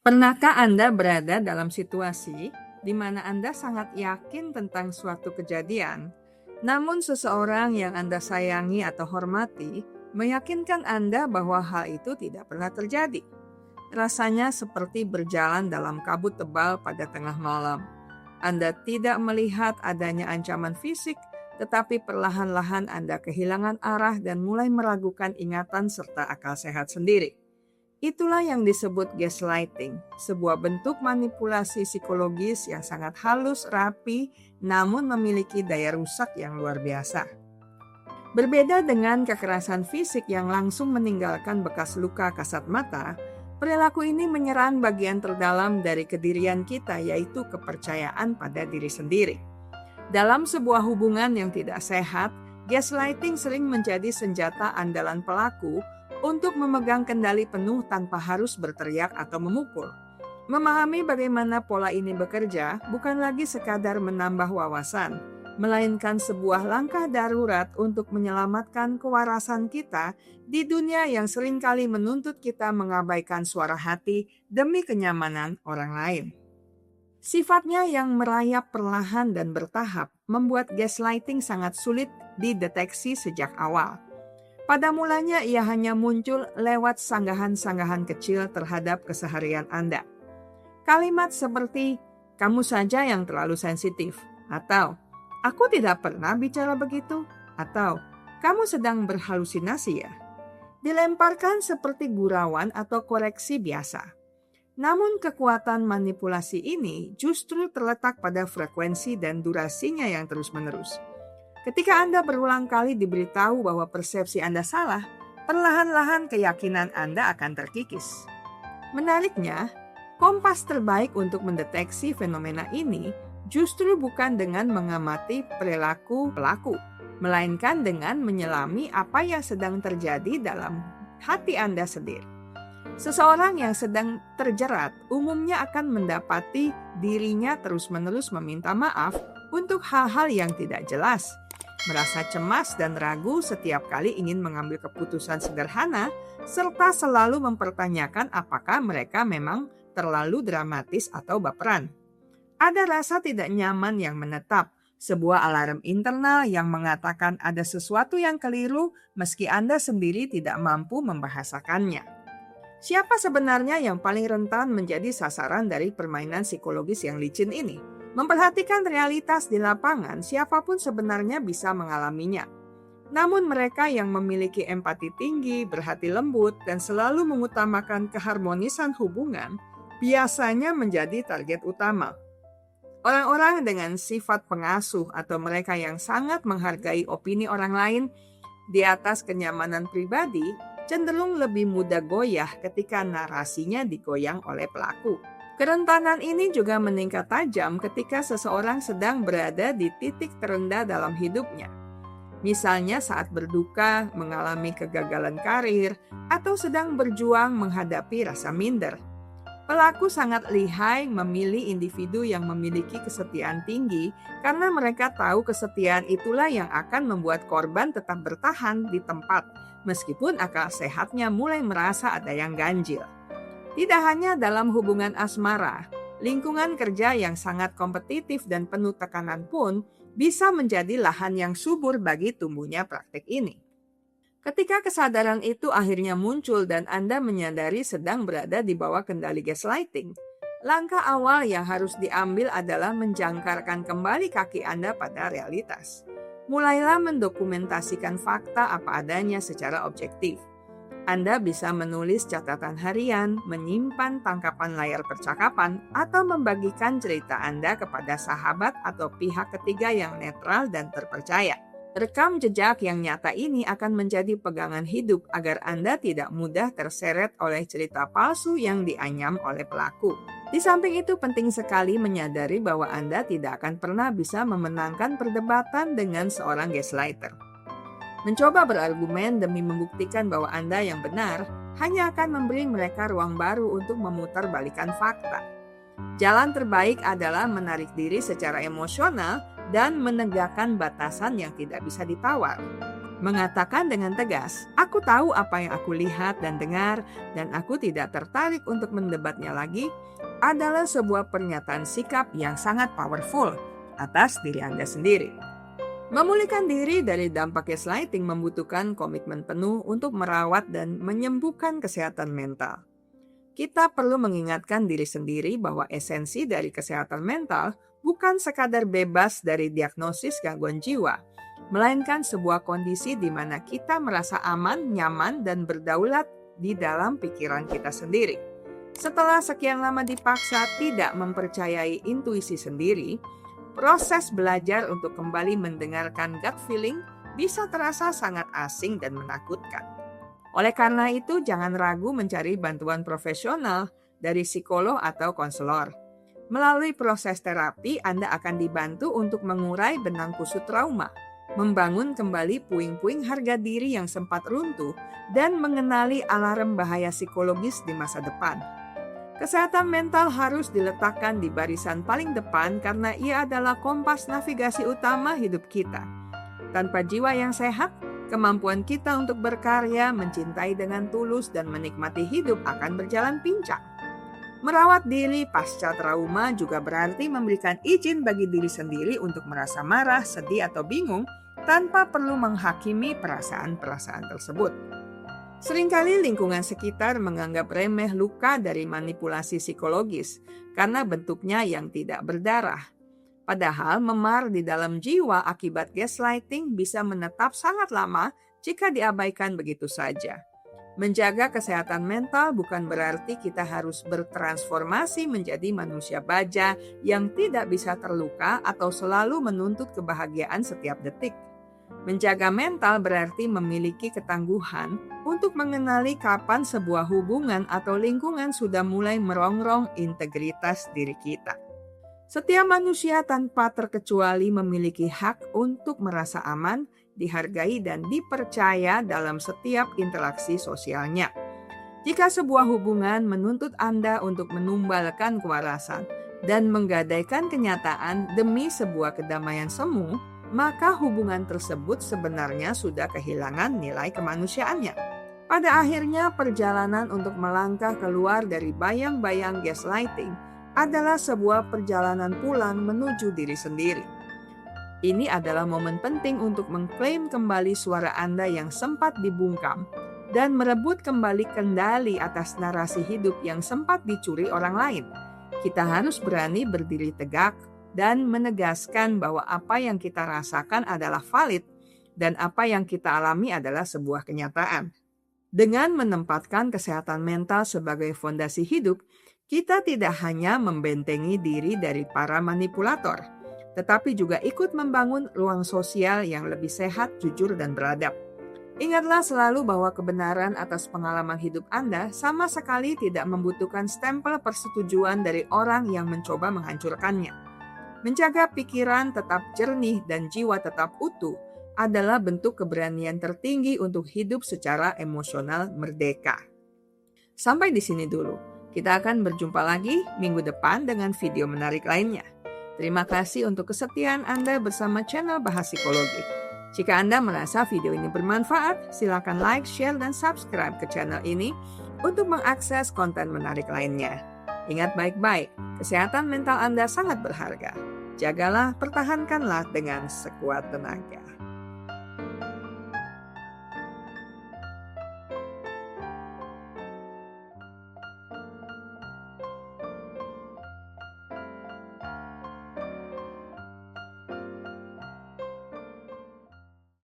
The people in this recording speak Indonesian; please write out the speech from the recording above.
Pernahkah Anda berada dalam situasi di mana Anda sangat yakin tentang suatu kejadian, namun seseorang yang Anda sayangi atau hormati meyakinkan Anda bahwa hal itu tidak pernah terjadi? Rasanya seperti berjalan dalam kabut tebal pada tengah malam. Anda tidak melihat adanya ancaman fisik, tetapi perlahan-lahan Anda kehilangan arah dan mulai meragukan ingatan serta akal sehat sendiri. Itulah yang disebut gaslighting, sebuah bentuk manipulasi psikologis yang sangat halus, rapi, namun memiliki daya rusak yang luar biasa. Berbeda dengan kekerasan fisik yang langsung meninggalkan bekas luka kasat mata, perilaku ini menyerang bagian terdalam dari kedirian kita, yaitu kepercayaan pada diri sendiri. Dalam sebuah hubungan yang tidak sehat, gaslighting sering menjadi senjata andalan pelaku untuk memegang kendali penuh tanpa harus berteriak atau memukul. Memahami bagaimana pola ini bekerja bukan lagi sekadar menambah wawasan, melainkan sebuah langkah darurat untuk menyelamatkan kewarasan kita di dunia yang seringkali menuntut kita mengabaikan suara hati demi kenyamanan orang lain. Sifatnya yang merayap perlahan dan bertahap membuat gaslighting sangat sulit dideteksi sejak awal. Pada mulanya ia hanya muncul lewat sanggahan-sanggahan kecil terhadap keseharian Anda. Kalimat seperti, "Kamu saja yang terlalu sensitif," atau "Aku tidak pernah bicara begitu," atau "Kamu sedang berhalusinasi ya?" dilemparkan seperti gurauan atau koreksi biasa. Namun kekuatan manipulasi ini justru terletak pada frekuensi dan durasinya yang terus-menerus. Ketika Anda berulang kali diberitahu bahwa persepsi Anda salah, perlahan-lahan keyakinan Anda akan terkikis. Menariknya, kompas terbaik untuk mendeteksi fenomena ini justru bukan dengan mengamati perilaku pelaku, melainkan dengan menyelami apa yang sedang terjadi dalam hati Anda sendiri. Seseorang yang sedang terjerat umumnya akan mendapati dirinya terus-menerus meminta maaf untuk hal-hal yang tidak jelas, merasa cemas dan ragu setiap kali ingin mengambil keputusan sederhana, serta selalu mempertanyakan apakah mereka memang terlalu dramatis atau baperan. Ada rasa tidak nyaman yang menetap, sebuah alarm internal yang mengatakan ada sesuatu yang keliru meski Anda sendiri tidak mampu membahasakannya. Siapa sebenarnya yang paling rentan menjadi sasaran dari permainan psikologis yang licin ini? Memperhatikan realitas di lapangan, siapapun sebenarnya bisa mengalaminya. Namun mereka yang memiliki empati tinggi, berhati lembut, dan selalu mengutamakan keharmonisan hubungan, biasanya menjadi target utama. Orang-orang dengan sifat pengasuh atau mereka yang sangat menghargai opini orang lain di atas kenyamanan pribadi, cenderung lebih mudah goyah ketika narasinya digoyang oleh pelaku. Kerentanan ini juga meningkat tajam ketika seseorang sedang berada di titik terendah dalam hidupnya. Misalnya saat berduka, mengalami kegagalan karir, atau sedang berjuang menghadapi rasa minder. Pelaku sangat lihai memilih individu yang memiliki kesetiaan tinggi karena mereka tahu kesetiaan itulah yang akan membuat korban tetap bertahan di tempat, meskipun akal sehatnya mulai merasa ada yang ganjil. Tidak hanya dalam hubungan asmara, lingkungan kerja yang sangat kompetitif dan penuh tekanan pun bisa menjadi lahan yang subur bagi tumbuhnya praktik ini. Ketika kesadaran itu akhirnya muncul dan Anda menyadari sedang berada di bawah kendali gaslighting, langkah awal yang harus diambil adalah menjangkarkan kembali kaki Anda pada realitas. Mulailah mendokumentasikan fakta apa adanya secara objektif. Anda bisa menulis catatan harian, menyimpan tangkapan layar percakapan, atau membagikan cerita Anda kepada sahabat atau pihak ketiga yang netral dan terpercaya. Rekam jejak yang nyata ini akan menjadi pegangan hidup agar Anda tidak mudah terseret oleh cerita palsu yang dianyam oleh pelaku. Di samping itu penting sekali menyadari bahwa Anda tidak akan pernah bisa memenangkan perdebatan dengan seorang gaslighter. Mencoba berargumen demi membuktikan bahwa Anda yang benar hanya akan memberi mereka ruang baru untuk memutarbalikkan fakta. Jalan terbaik adalah menarik diri secara emosional dan menegakkan batasan yang tidak bisa ditawar. Mengatakan dengan tegas, "Aku tahu apa yang aku lihat dan dengar, dan aku tidak tertarik untuk mendebatnya lagi," adalah sebuah pernyataan sikap yang sangat powerful atas diri Anda sendiri. Memulihkan diri dari dampak gaslighting membutuhkan komitmen penuh untuk merawat dan menyembuhkan kesehatan mental. Kita perlu mengingatkan diri sendiri bahwa esensi dari kesehatan mental bukan sekadar bebas dari diagnosis gangguan jiwa, melainkan sebuah kondisi di mana kita merasa aman, nyaman, dan berdaulat di dalam pikiran kita sendiri. Setelah sekian lama dipaksa tidak mempercayai intuisi sendiri, proses belajar untuk kembali mendengarkan gut feeling bisa terasa sangat asing dan menakutkan. Oleh karena itu, jangan ragu mencari bantuan profesional dari psikolog atau konselor. Melalui proses terapi, Anda akan dibantu untuk mengurai benang kusut trauma, membangun kembali puing-puing harga diri yang sempat runtuh, dan mengenali alarm bahaya psikologis di masa depan. Kesehatan mental harus diletakkan di barisan paling depan karena ia adalah kompas navigasi utama hidup kita. Tanpa jiwa yang sehat, kemampuan kita untuk berkarya, mencintai dengan tulus, dan menikmati hidup akan berjalan pincang. Merawat diri pasca trauma juga berarti memberikan izin bagi diri sendiri untuk merasa marah, sedih, atau bingung tanpa perlu menghakimi perasaan-perasaan tersebut. Seringkali lingkungan sekitar menganggap remeh luka dari manipulasi psikologis karena bentuknya yang tidak berdarah. Padahal memar di dalam jiwa akibat gaslighting bisa menetap sangat lama jika diabaikan begitu saja. Menjaga kesehatan mental bukan berarti kita harus bertransformasi menjadi manusia baja yang tidak bisa terluka atau selalu menuntut kebahagiaan setiap detik. Menjaga mental berarti memiliki ketangguhan untuk mengenali kapan sebuah hubungan atau lingkungan sudah mulai merongrong integritas diri kita. Setiap manusia tanpa terkecuali memiliki hak untuk merasa aman, dihargai, dan dipercaya dalam setiap interaksi sosialnya. Jika sebuah hubungan menuntut Anda untuk menumbalkan kewarasan dan menggadaikan kenyataan demi sebuah kedamaian semu, maka hubungan tersebut sebenarnya sudah kehilangan nilai kemanusiaannya. Pada akhirnya, perjalanan untuk melangkah keluar dari bayang-bayang gaslighting adalah sebuah perjalanan pulang menuju diri sendiri. Ini adalah momen penting untuk mengklaim kembali suara Anda yang sempat dibungkam dan merebut kembali kendali atas narasi hidup yang sempat dicuri orang lain. Kita harus berani berdiri tegak dan menegaskan bahwa apa yang kita rasakan adalah valid dan apa yang kita alami adalah sebuah kenyataan. Dengan menempatkan kesehatan mental sebagai fondasi hidup, kita tidak hanya membentengi diri dari para manipulator, tetapi juga ikut membangun ruang sosial yang lebih sehat, jujur, dan beradab. Ingatlah selalu bahwa kebenaran atas pengalaman hidup Anda sama sekali tidak membutuhkan stempel persetujuan dari orang yang mencoba menghancurkannya. Menjaga pikiran tetap jernih dan jiwa tetap utuh adalah bentuk keberanian tertinggi untuk hidup secara emosional merdeka. Sampai di sini dulu. Kita akan berjumpa lagi minggu depan dengan video menarik lainnya. Terima kasih untuk kesetiaan Anda bersama channel Bahas Psikologi. Jika Anda merasa video ini bermanfaat, silakan like, share, dan subscribe ke channel ini untuk mengakses konten menarik lainnya. Ingat baik-baik, kesehatan mental Anda sangat berharga. Jagalah, pertahankanlah dengan sekuat tenaga.